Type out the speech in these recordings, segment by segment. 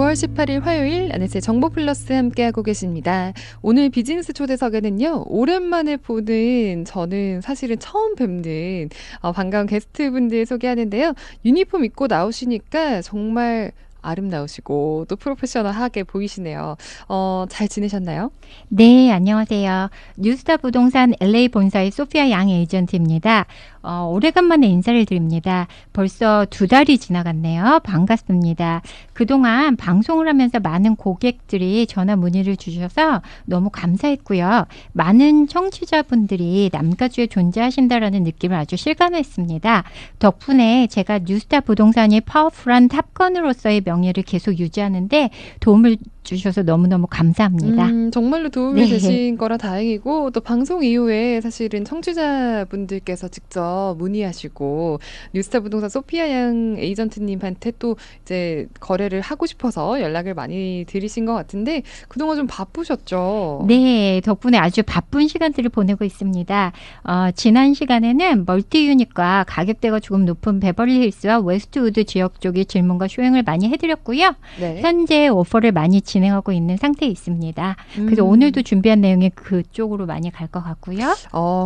4월 18일 화요일 안에서의 정보 플러스 함께하고 계십니다. 오늘 비즈니스 초대석에는요. 오랜만에 보는 저는 사실은 처음 뵙는 반가운 게스트분들 소개하는데요. 유니폼 입고 나오시니까 정말 아름다우시고 또 프로페셔널하게 보이시네요. 잘 지내셨나요? 네, 안녕하세요. 뉴스타 부동산 LA 본사의 소피아 양 에이전트입니다. 오래간만에 인사를 드립니다. 벌써 2달이 지나갔네요. 반갑습니다. 그동안 방송을 하면서 많은 고객들이 전화 문의를 주셔서 너무 감사했고요. 많은 청취자분들이 남가주에 존재하신다라는 느낌을 아주 실감했습니다. 덕분에 제가 뉴스타 부동산이 파워풀한 탑건으로서의 명예를 계속 유지하는데 도움을 주셔서 너무너무 감사합니다. 정말로 도움이 네. 되신 거라 다행이고 또 방송 이후에 사실은 청취자분들께서 직접 문의하시고 뉴스타 부동산 소피아 양 에이전트님한테 또 이제 거래를 하고 싶어서 연락을 많이 드리신 것 같은데 그동안 좀 바쁘셨죠? 네, 덕분에 아주 바쁜 시간들을 보내고 있습니다. 지난 시간에는 멀티 유닛과 가격대가 조금 높은 베버리힐스와 웨스트우드 지역 쪽의 질문과 쇼잉을 많이 해드렸고요. 네. 현재 오퍼를 많이 진행하고 있는 상태에 있습니다. 그래서 오늘도 준비한 내용이 그쪽으로 많이 갈 것 같고요.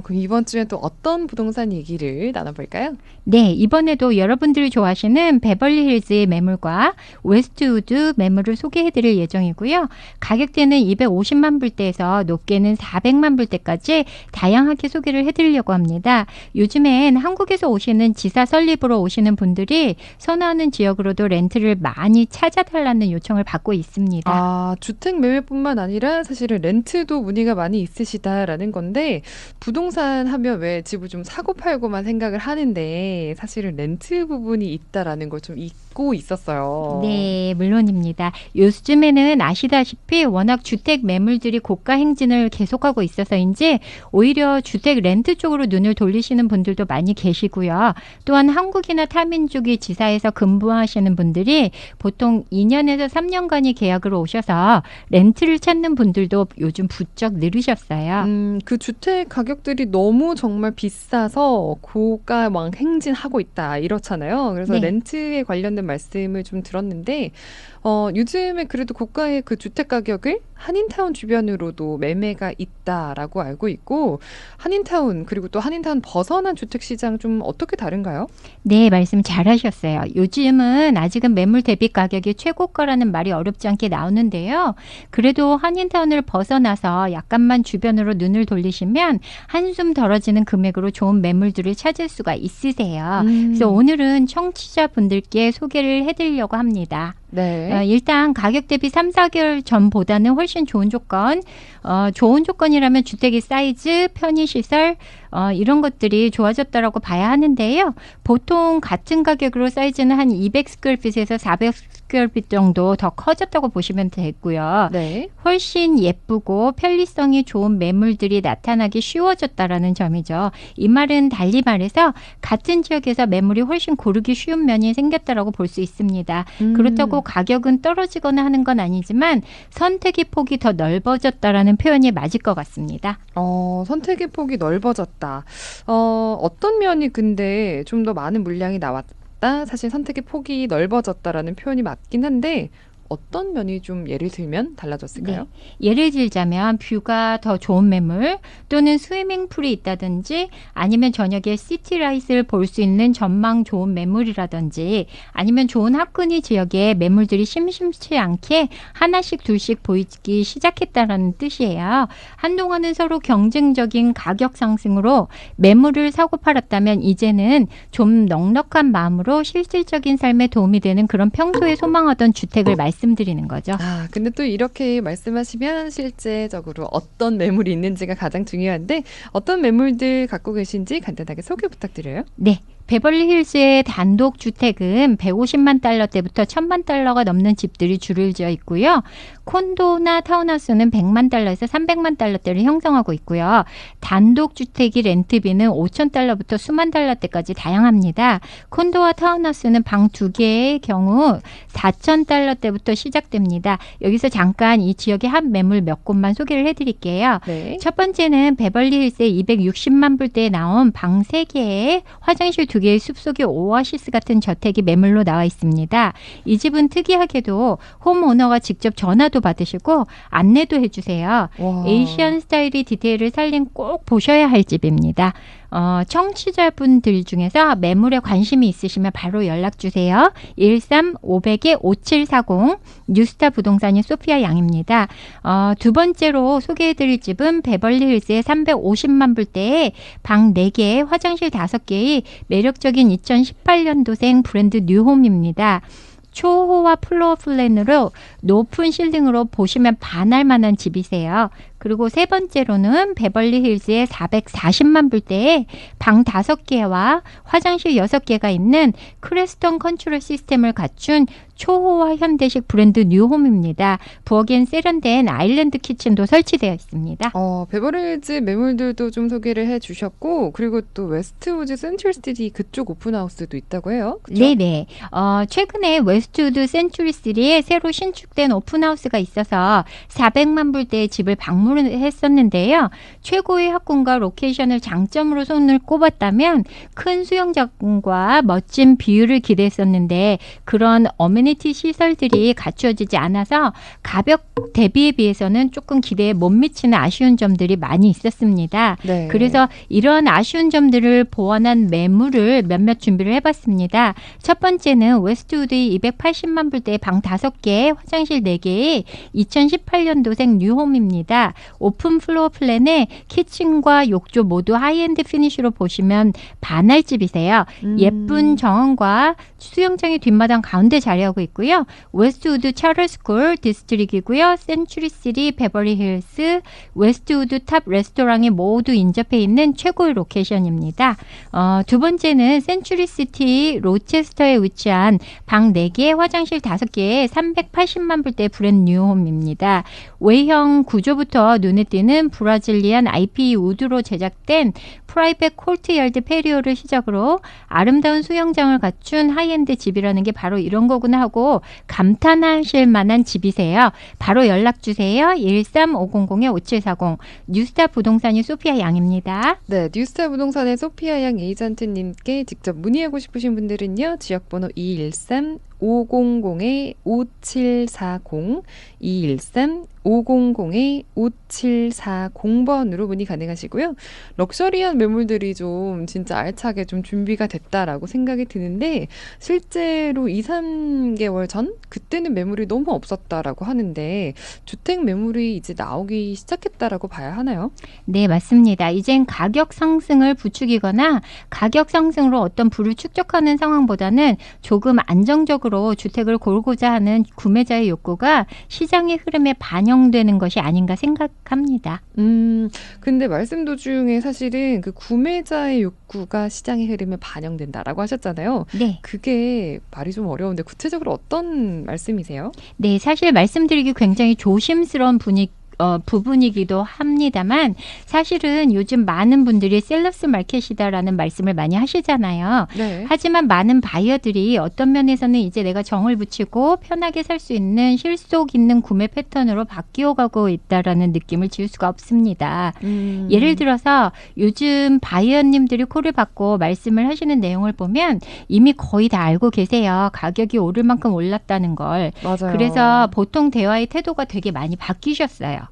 그럼 이번 주엔 또 어떤 부동산 얘기를 나눠볼까요? 네, 이번에도 여러분들이 좋아하시는 베벌리힐즈의 매물과 웨스트우드 매물을 소개해드릴 예정이고요. 가격대는 250만 불대에서 높게는 400만 불대까지 다양하게 소개를 해드리려고 합니다. 요즘엔 한국에서 오시는 지사 설립으로 오시는 분들이 선호하는 지역으로도 렌트를 많이 찾아달라는 요청을 받고 있습니다. 주택 매매뿐만 아니라 사실은 렌트도 문의가 많이 있으시다라는 건데 부동산 하면 왜 집을 좀 사고 팔고만 생각을 하는데 사실은 렌트 부분이 있다라는 걸 좀 잊고 있었어요. 네, 물론입니다. 요즘에는 아시다시피 워낙 주택 매물들이 고가 행진을 계속하고 있어서인지 오히려 주택 렌트 쪽으로 눈을 돌리시는 분들도 많이 계시고요. 또한 한국이나 타민족이 지사에서 근무하시는 분들이 보통 2년에서 3년간의 계약으로 오셔서 렌트를 찾는 분들도 요즘 부쩍 늘으셨어요. 그 주택 가격들이 너무 정말 비싸서 고가망 행진하고 있다 이렇잖아요. 그래서 네. 렌트에 관련된 말씀을 좀 들었는데 요즘에 그래도 고가의 그 주택 가격을 한인타운 주변으로도 매매가 있다라고 알고 있고 한인타운 그리고 또 한인타운 벗어난 주택 시장 좀 어떻게 다른가요? 네, 말씀 잘하셨어요. 요즘은 아직은 매물 대비 가격이 최고가라는 말이 어렵지 않게 나오는데요. 그래도 한인타운을 벗어나서 약간만 주변으로 눈을 돌리시면 한숨 덜어지는 금액으로 좋은 매물들을 찾을 수가 있으세요. 그래서 오늘은 청취자분들께 소개를 해드리려고 합니다. 네. 일단 가격 대비 3, 4개월 전보다는 훨씬 좋은 조건, 좋은 조건이라면 주택의 사이즈, 편의시설 이런 것들이 좋아졌다라고 봐야 하는데요. 보통 같은 가격으로 사이즈는 한 200스퀘어핏에서 400스퀘어핏 정도 더 커졌다고 보시면 되고요. 네. 훨씬 예쁘고 편리성이 좋은 매물들이 나타나기 쉬워졌다라는 점이죠. 이 말은 달리 말해서 같은 지역에서 매물이 훨씬 고르기 쉬운 면이 생겼다라고 볼 수 있습니다. 그렇다고 가격은 떨어지거나 하는 건 아니지만 선택의 폭이 더 넓어졌다라는 표현이 맞을 것 같습니다. 선택의 폭이 넓어졌다. 어떤 면이 근데 좀 더 많은 물량이 나왔다. 사실 선택의 폭이 넓어졌다라는 표현이 맞긴 한데 어떤 면이 좀 예를 들면 달라졌을까요? 네. 예를 들자면 뷰가 더 좋은 매물 또는 스위밍풀이 있다든지 아니면 저녁에 시티라이트를 볼 수 있는 전망 좋은 매물이라든지 아니면 좋은 화끈이 지역에 매물들이 심심치 않게 하나씩 둘씩 보이기 시작했다라는 뜻이에요. 한동안은 서로 경쟁적인 가격 상승으로 매물을 사고 팔았다면 이제는 좀 넉넉한 마음으로 실질적인 삶에 도움이 되는 그런 평소에 소망하던 주택을 말씀드리는 거죠. 근데 또 이렇게 말씀하시면 실제적으로 어떤 매물이 있는지가 가장 중요한데 어떤 매물들 갖고 계신지 간단하게 소개 부탁드려요. 네. 베벌리힐즈의 단독 주택은 150만 달러대부터 1000만 달러가 넘는 집들이 줄을 지어 있고요. 콘도나 타운하우스는 100만 달러에서 300만 달러대를 형성하고 있고요. 단독 주택이 렌트비는 5천 달러부터 수만 달러대까지 다양합니다. 콘도와 타운하우스는 방 2개의 경우 4천 달러대부터 시작됩니다. 여기서 잠깐 이 지역의 한 매물 몇 곳만 소개를 해드릴게요. 네. 첫 번째는 베벌리힐스의 260만 불대에 나온 방 3개에 화장실 2개 그게 숲속의 오아시스 같은 저택이 매물로 나와 있습니다. 이 집은 특이하게도 홈오너가 직접 전화도 받으시고 안내도 해주세요. 와. 에이시안 스타일의 디테일을 살린 꼭 보셔야 할 집입니다. 청취자분들 중에서 매물에 관심이 있으시면 바로 연락주세요. 13-500-5740 뉴스타 부동산의 소피아 양입니다. 두 번째로 소개해드릴 집은 베벌리힐스의 350만 불대에 방 4개, 화장실 5개의 매력적인 2018년도생 브랜드 뉴홈입니다. 초호화 플로어 플랜으로 높은 실링으로 보시면 반할 만한 집이세요. 그리고 세 번째로는 베벌리힐즈의 440만 불대에 방 5개와 화장실 6개가 있는 크레스턴 컨트롤 시스템을 갖춘 초호화 현대식 브랜드 뉴홈입니다. 부엌엔 세련된 아일랜드 키친도 설치되어 있습니다. 베버리힐즈 매물들도 좀 소개를 해주셨고, 그리고 또 웨스트우드 센츄리시티 그쪽 오픈하우스도 있다고 해요. 그쵸? 네네. 최근에 웨스트우드 센츄리3에 새로 신축된 오픈하우스가 있어서 400만 불대의 집을 방문했었는데요. 최고의 학군과 로케이션을 장점으로 손을 꼽았다면 큰 수영장과 멋진 뷰를 기대했었는데 그런 어메니티 시설들이 갖추어지지 않아서 가격 대비에 비해서는 조금 기대에 못 미치는 아쉬운 점들이 많이 있었습니다. 네. 그래서 이런 아쉬운 점들을 보완한 매물을 몇몇 준비를 해봤습니다. 첫 번째는 웨스트우드의 280만 불대의 방 5개, 화장실 4개의 2018년도생 뉴홈입니다. 오픈 플로어 플랜에 키친과 욕조 모두 하이엔드 피니쉬로 보시면 반할 집이세요. 예쁜 정원과 수영장의 뒷마당 가운데 자리하고 있고요. 웨스트우드 차를스쿨 디스트릭이고요. 센츄리3 베버리힐스, 웨스트우드 탑 레스토랑이 모두 인접해 있는 최고의 로케이션입니다. 두 번째는 센츄리시티 로체스터에 위치한 방 4개, 화장실 5개의 380만 불대 브랜드 뉴홈입니다. 외형 구조부터 눈에 띄는 브라질리안 IP 우드로 제작된 프라이빗 콜트야드 페리오를 시작으로 아름다운 수영장을 갖춘 하이엔드 집이라는 게 바로 이런 거구나 하고 감탄하실 만한 집이세요. 바로 연락주세요. 13-500-5740 뉴스타 부동산의 소피아 양입니다. 네, 뉴스타 부동산의 소피아 양 에이전트님께 직접 문의하고 싶으신 분들은요. 지역번호 213-500-5740 213-500-5740번으로 문의 가능하시고요. 럭셔리한 매물들이 좀 진짜 알차게 좀 준비가 됐다라고 생각이 드는데 실제로 2-3개월 전 그때는 매물이 너무 없었다라고 하는데 주택 매물이 이제 나오기 시작했다라고 봐야 하나요? 네, 맞습니다. 이젠 가격 상승을 부추기거나 가격 상승으로 어떤 부를 축적하는 상황보다는 조금 안정적으로 주택을 고르고자 하는 구매자의 욕구가 시장의 흐름에 반영되는 것이 아닌가 생각합니다. 근데 말씀 도중에 사실은 그 구매자의 욕구가 시장의 흐름에 반영된다라고 하셨잖아요. 네. 그게 말이 좀 어려운데 구체적으로 어떤 말씀이세요? 네, 사실 말씀드리기 굉장히 조심스러운 부분이기도 합니다만 사실은 요즘 많은 분들이 셀러스 마켓이다라는 말씀을 많이 하시잖아요. 네. 하지만 많은 바이어들이 어떤 면에서는 이제 내가 정을 붙이고 편하게 살 수 있는 실속 있는 구매 패턴으로 바뀌어가고 있다라는 느낌을 지울 수가 없습니다. 예를 들어서 요즘 바이어님들이 콜을 받고 말씀을 하시는 내용을 보면 이미 거의 다 알고 계세요. 가격이 오를 만큼 올랐다는 걸. 맞아요. 그래서 보통 대화의 태도가 되게 많이 바뀌셨어요.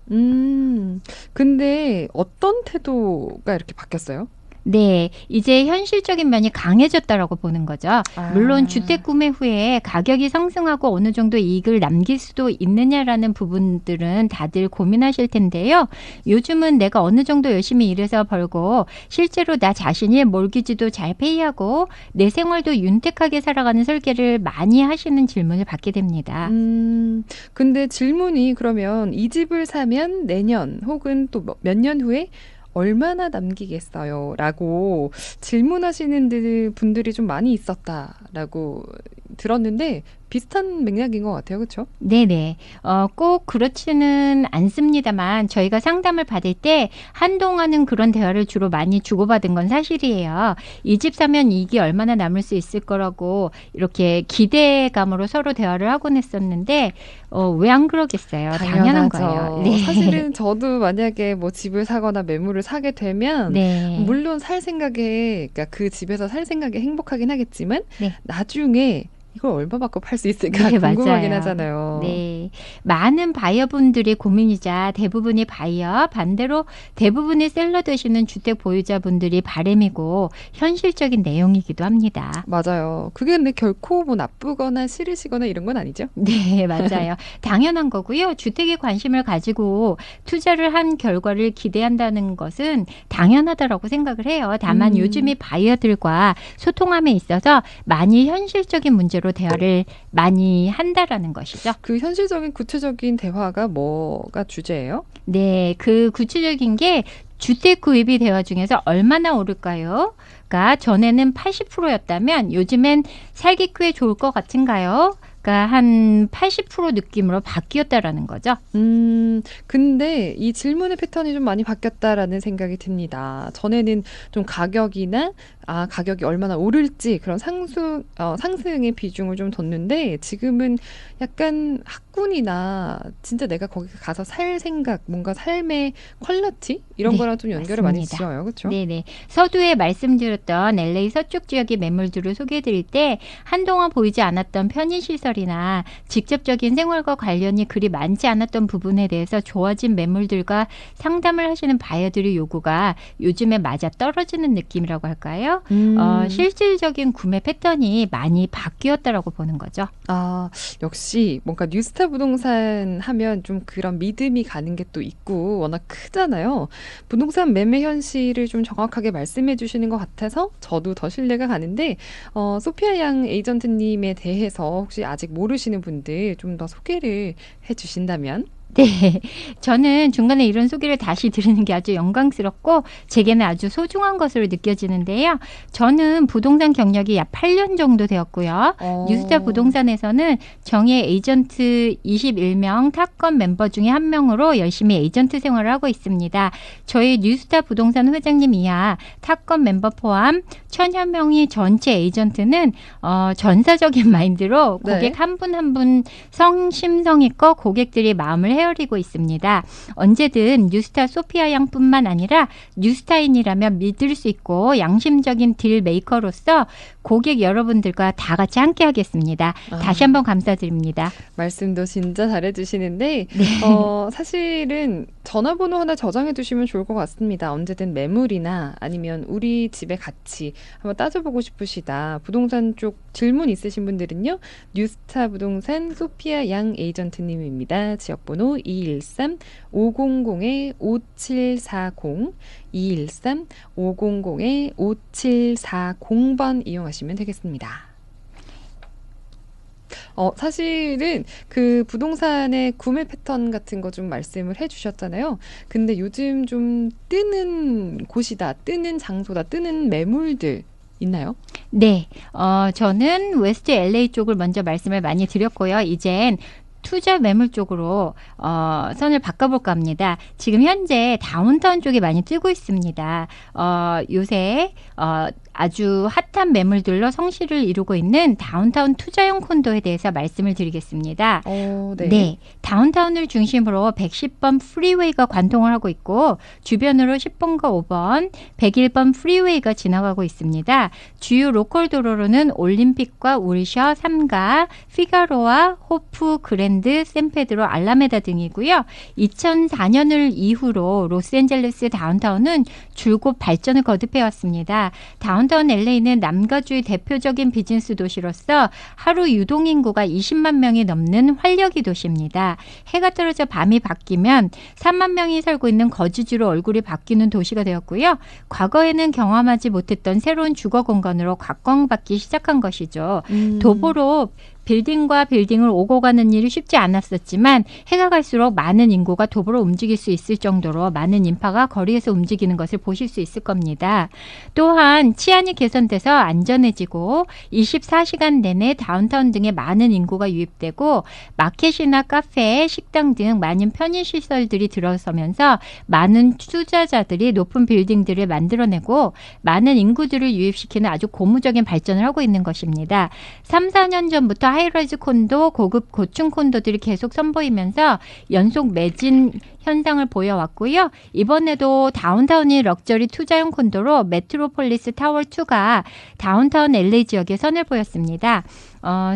근데 어떤 태도가 이렇게 바뀌었어요? 네, 이제 현실적인 면이 강해졌다라고 보는 거죠. 물론 주택 구매 후에 가격이 상승하고 어느 정도 이익을 남길 수도 있느냐라는 부분들은 다들 고민하실 텐데요. 요즘은 내가 어느 정도 열심히 일해서 벌고 실제로 나 자신이 몰기지도 잘 페이하고 내 생활도 윤택하게 살아가는 설계를 많이 하시는 질문을 받게 됩니다. 근데 질문이 그러면 이 집을 사면 내년 혹은 또 몇 년 후에 얼마나 남기겠어요? 라고 질문하시는 분들이 좀 많이 있었다라고 들었는데 비슷한 맥락인 것 같아요. 그렇죠? 네네. 꼭 그렇지는 않습니다만 저희가 상담을 받을 때 한동안은 그런 대화를 주로 많이 주고받은 건 사실이에요. 이 집 사면 이익이 얼마나 남을 수 있을 거라고 이렇게 기대감으로 서로 대화를 하곤 했었는데 왜 안 그러겠어요. 당연한 거예요. 네. 사실은 저도 만약에 뭐 집을 사거나 매물을 사게 되면 네. 물론 살 생각에 그러니까 그 집에서 살 생각에 행복하긴 하겠지만 네. 나중에 이걸 얼마 받고 팔 수 있을까 네, 궁금하긴 맞아요. 하잖아요. 네. 많은 바이어분들이 고민이자 대부분이 바이어, 반대로 대부분이 셀러 되시는 주택 보유자분들이 바람이고 현실적인 내용이기도 합니다. 맞아요. 그게 근데 결코 뭐 나쁘거나 싫으시거나 이런 건 아니죠? 네, 맞아요. 당연한 거고요. 주택에 관심을 가지고 투자를 한 결과를 기대한다는 것은 당연하다라고 생각을 해요. 다만 요즘이 바이어들과 소통함에 있어서 많이 현실적인 문제로 대화를 많이 한다라는 것이죠. 그 현실적인 구체적인 대화가 뭐가 주제예요? 네, 그 구체적인 게 주택 구입이 대화 중에서 얼마나 오를까요? 그러니까 전에는 80%였다면 요즘엔 살기 꽤 좋을 것 같은가요? 그러니까 한 80% 느낌으로 바뀌었다라는 거죠. 근데 이 질문의 패턴이 좀 많이 바뀌었다라는 생각이 듭니다. 전에는 좀 가격이나 가격이 얼마나 오를지 그런 상승의 비중을 좀 뒀는데 지금은 약간 학군이나 진짜 내가 거기 가서 살 생각, 뭔가 삶의 퀄리티 이런 네, 거랑 좀 연결을 많이 맞습니다. 지어요. 그렇죠? 네네. 서두에 말씀드렸던 LA 서쪽 지역의 매물들을 소개해드릴 때 한동안 보이지 않았던 편의시설이나 직접적인 생활과 관련이 그리 많지 않았던 부분에 대해서 좋아진 매물들과 상담을 하시는 바이어들의 요구가 요즘에 맞아 떨어지는 느낌이라고 할까요? 실질적인 구매 패턴이 많이 바뀌었다라고 보는 거죠. 역시 뭔가 뉴스타 부동산 하면 좀 그런 믿음이 가는 게 또 있고 워낙 크잖아요. 부동산 매매 현실을 좀 정확하게 말씀해 주시는 것 같아서 저도 더 신뢰가 가는데 소피아 양 에이전트님에 대해서 혹시 아직 모르시는 분들 좀 더 소개를 해 주신다면? 네. 저는 중간에 이런 소개를 다시 드리는 게 아주 영광스럽고 제게는 아주 소중한 것으로 느껴지는데요. 저는 부동산 경력이 약 8년 정도 되었고요. 뉴스타 부동산에서는 정예 에이전트 21명 탑건 멤버 중에 한 명으로 열심히 에이전트 생활을 하고 있습니다. 저희 뉴스타 부동산 회장님 이하 탑건 멤버 포함 1000여 명이 전체 에이전트는 전사적인 마인드로 네. 고객 한 분 한 분 성심성의껏 고객들이 마음을 헤아리고 있습니다. 언제든 뉴스타 소피아 양뿐만 아니라 뉴스타인이라면 믿을 수 있고 양심적인 딜 메이커로서 고객 여러분들과 다 같이 함께 하겠습니다. 다시 한번 감사드립니다. 말씀도 진짜 잘해주시는데 네. 사실은 전화번호 하나 저장해 두시면 좋을 것 같습니다. 언제든 매물이나 아니면 우리 집에 같이 한번 따져보고 싶으시다. 부동산 쪽 질문 있으신 분들은요. 뉴스타 부동산 소피아 양 에이전트님입니다. 지역번호 213-500-5740 213-500-5740번 이용하시면 되겠습니다. 사실은 그 부동산의 구매 패턴 같은 거 좀 말씀을 해주셨잖아요. 근데 요즘 좀 뜨는 곳이다, 뜨는 장소다, 뜨는 매물들 있나요? 네, 저는 웨스트 LA 쪽을 먼저 말씀을 많이 드렸고요. 이젠 투자 매물 쪽으로 선을 바꿔볼까 합니다. 지금 현재 다운타운 쪽이 많이 뜨고 있습니다. 요새 아주 핫한 매물들로 성실을 이루고 있는 다운타운 투자용 콘도에 대해서 말씀을 드리겠습니다. 네. 네, 다운타운을 중심으로 110번 프리웨이가 관통을 하고 있고 주변으로 10번과 5번, 101번 프리웨이가 지나가고 있습니다. 주요 로컬 도로로는 올림픽과 울셔, 삼가, 피가로와 호프, 그랜드, 샌페드로, 알라메다 등이고요. 2004년을 이후로 로스앤젤레스 다운타운은 줄곧 발전을 거듭해왔습니다. 다운타운 LA는 남가주의 대표적인 비즈니스 도시로서 하루 유동인구가 20만 명이 넘는 활력이 도시입니다. 해가 떨어져 밤이 바뀌면 3만 명이 살고 있는 거주지로 얼굴이 바뀌는 도시가 되었고요. 과거에는 경험하지 못했던 새로운 주거 공간으로 각광받기 시작한 것이죠. 도보로 빌딩과 빌딩을 오고 가는 일이 쉽지 않았었지만 해가 갈수록 많은 인구가 도보로 움직일 수 있을 정도로 많은 인파가 거리에서 움직이는 것을 보실 수 있을 겁니다. 또한 치안이 개선돼서 안전해지고 24시간 내내 다운타운 등에 많은 인구가 유입되고 마켓이나 카페, 식당 등 많은 편의시설들이 들어서면서 많은 투자자들이 높은 빌딩들을 만들어내고 많은 인구들을 유입시키는 아주 고무적인 발전을 하고 있는 것입니다. 3, 4년 전부터 하이라이즈 콘도, 고급 고층 콘도들이 계속 선보이면서 연속 매진 현상을 보여왔고요. 이번에도 다운타운이 럭셔리 투자용 콘도로 메트로폴리스 타워2가 다운타운 LA 지역에 선을 보였습니다.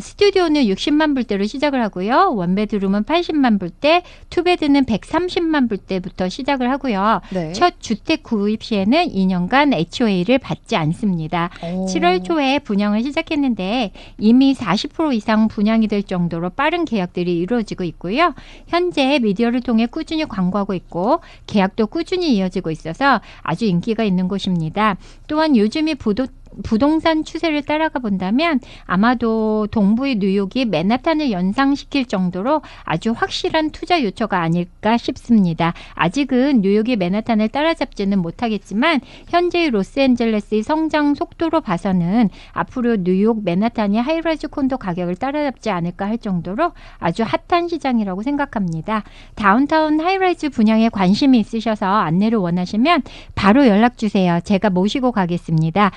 스튜디오는 60만 불대로 시작을 하고요. 원베드룸은 80만 불대, 투베드는 130만 불대부터 시작을 하고요. 네. 첫 주택 구입 시에는 2년간 HOA를 받지 않습니다. 7월 초에 분양을 시작했는데 이미 40% 이상 분양이 될 정도로 빠른 계약들이 이루어지고 있고요. 현재 미디어를 통해 꾸준히 광고하고 있고 계약도 꾸준히 이어지고 있어서 아주 인기가 있는 곳입니다. 또한 요즘이 부동산 추세를 따라가 본다면 아마도 동부의 뉴욕이 맨하탄을 연상시킬 정도로 아주 확실한 투자 요처가 아닐까 싶습니다. 아직은 뉴욕이 맨하탄을 따라잡지는 못하겠지만 현재의 로스앤젤레스의 성장 속도로 봐서는 앞으로 뉴욕 맨하탄이 하이라이즈 콘도 가격을 따라잡지 않을까 할 정도로 아주 핫한 시장이라고 생각합니다. 다운타운 하이라이즈 분양에 관심이 있으셔서 안내를 원하시면 바로 연락 주세요. 제가 모시고 가겠습니다.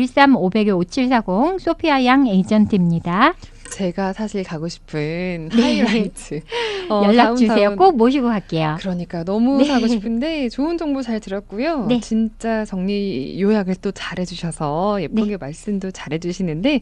13-500-5740 소피아 양 에이전트입니다. 제가 사실 가고 싶은 네. 하이라이트. 연락 주세요. 다운타운. 꼭 모시고 갈게요. 그러니까 너무 네. 가고 싶은데 좋은 정보 잘 들었고요. 네. 진짜 정리 요약을 또 잘해주셔서 예쁘게 네. 말씀도 잘해주시는데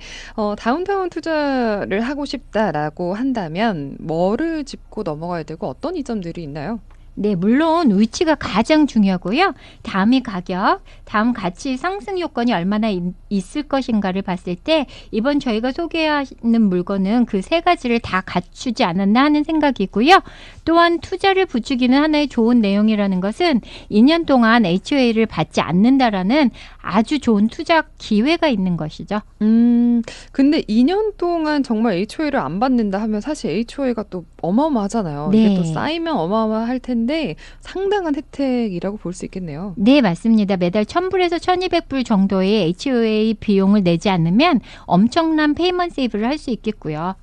다운타운 투자를 하고 싶다라고 한다면 뭐를 짚고 넘어가야 되고 어떤 이점들이 있나요? 네, 물론 위치가 가장 중요하고요. 다음이 가격, 다음 가치 상승 요건이 얼마나 있을 것인가를 봤을 때 이번 저희가 소개하는 물건은 그 세 가지를 다 갖추지 않았나 하는 생각이고요. 또한 투자를 부추기는 하나의 좋은 내용이라는 것은 2년 동안 HOA를 받지 않는다라는 아주 좋은 투자 기회가 있는 것이죠. 근데 2년 동안 정말 HOA를 안 받는다 하면 사실 HOA가 또 어마어마하잖아요. 네. 이게 또 쌓이면 어마어마할 텐데 상당한 혜택이라고 볼 수 있겠네요. 네, 맞습니다. 매달 1,000불에서 1,200불 정도의 HOA 비용을 내지 않으면 엄청난 페이먼트 세이브를 할 수 있겠고요.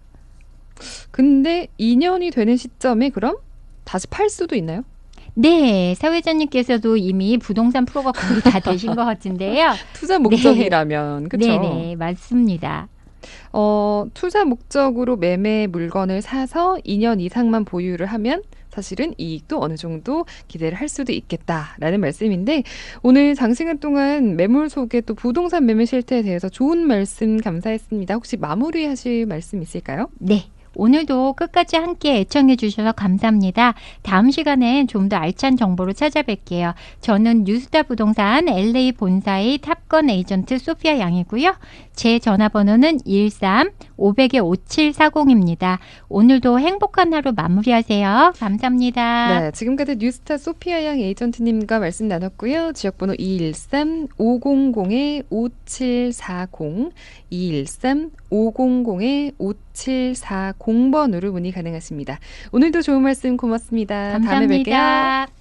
근데 2년이 되는 시점에 그럼 다시 팔 수도 있나요? 네, 사회자님께서도 이미 부동산 프로가 거의 다 되신 것 같은데요. 투자 목적이라면 그렇죠. 네네, 맞습니다. 투자 목적으로 매매 물건을 사서 2년 이상만 보유를 하면 사실은 이익도 어느 정도 기대를 할 수도 있겠다라는 말씀인데 오늘 장시간 동안 매물 소개 또 부동산 매매 실태에 대해서 좋은 말씀 감사했습니다. 혹시 마무리하실 말씀 있을까요? 네. 오늘도 끝까지 함께 애청해 주셔서 감사합니다. 다음 시간엔 좀 더 알찬 정보로 찾아뵐게요. 저는 뉴스타 부동산 LA 본사의 탑건 에이전트 소피아 양이고요. 제 전화번호는 213-500-5740입니다. 오늘도 행복한 하루 마무리하세요. 감사합니다. 네, 지금까지 뉴스타 소피아 양 에이전트님과 말씀 나눴고요. 지역번호 213-500-5740 213-500-5740번으로 문의 가능하십니다. 오늘도 좋은 말씀 고맙습니다. 다음에 뵐게요. 감사합니다.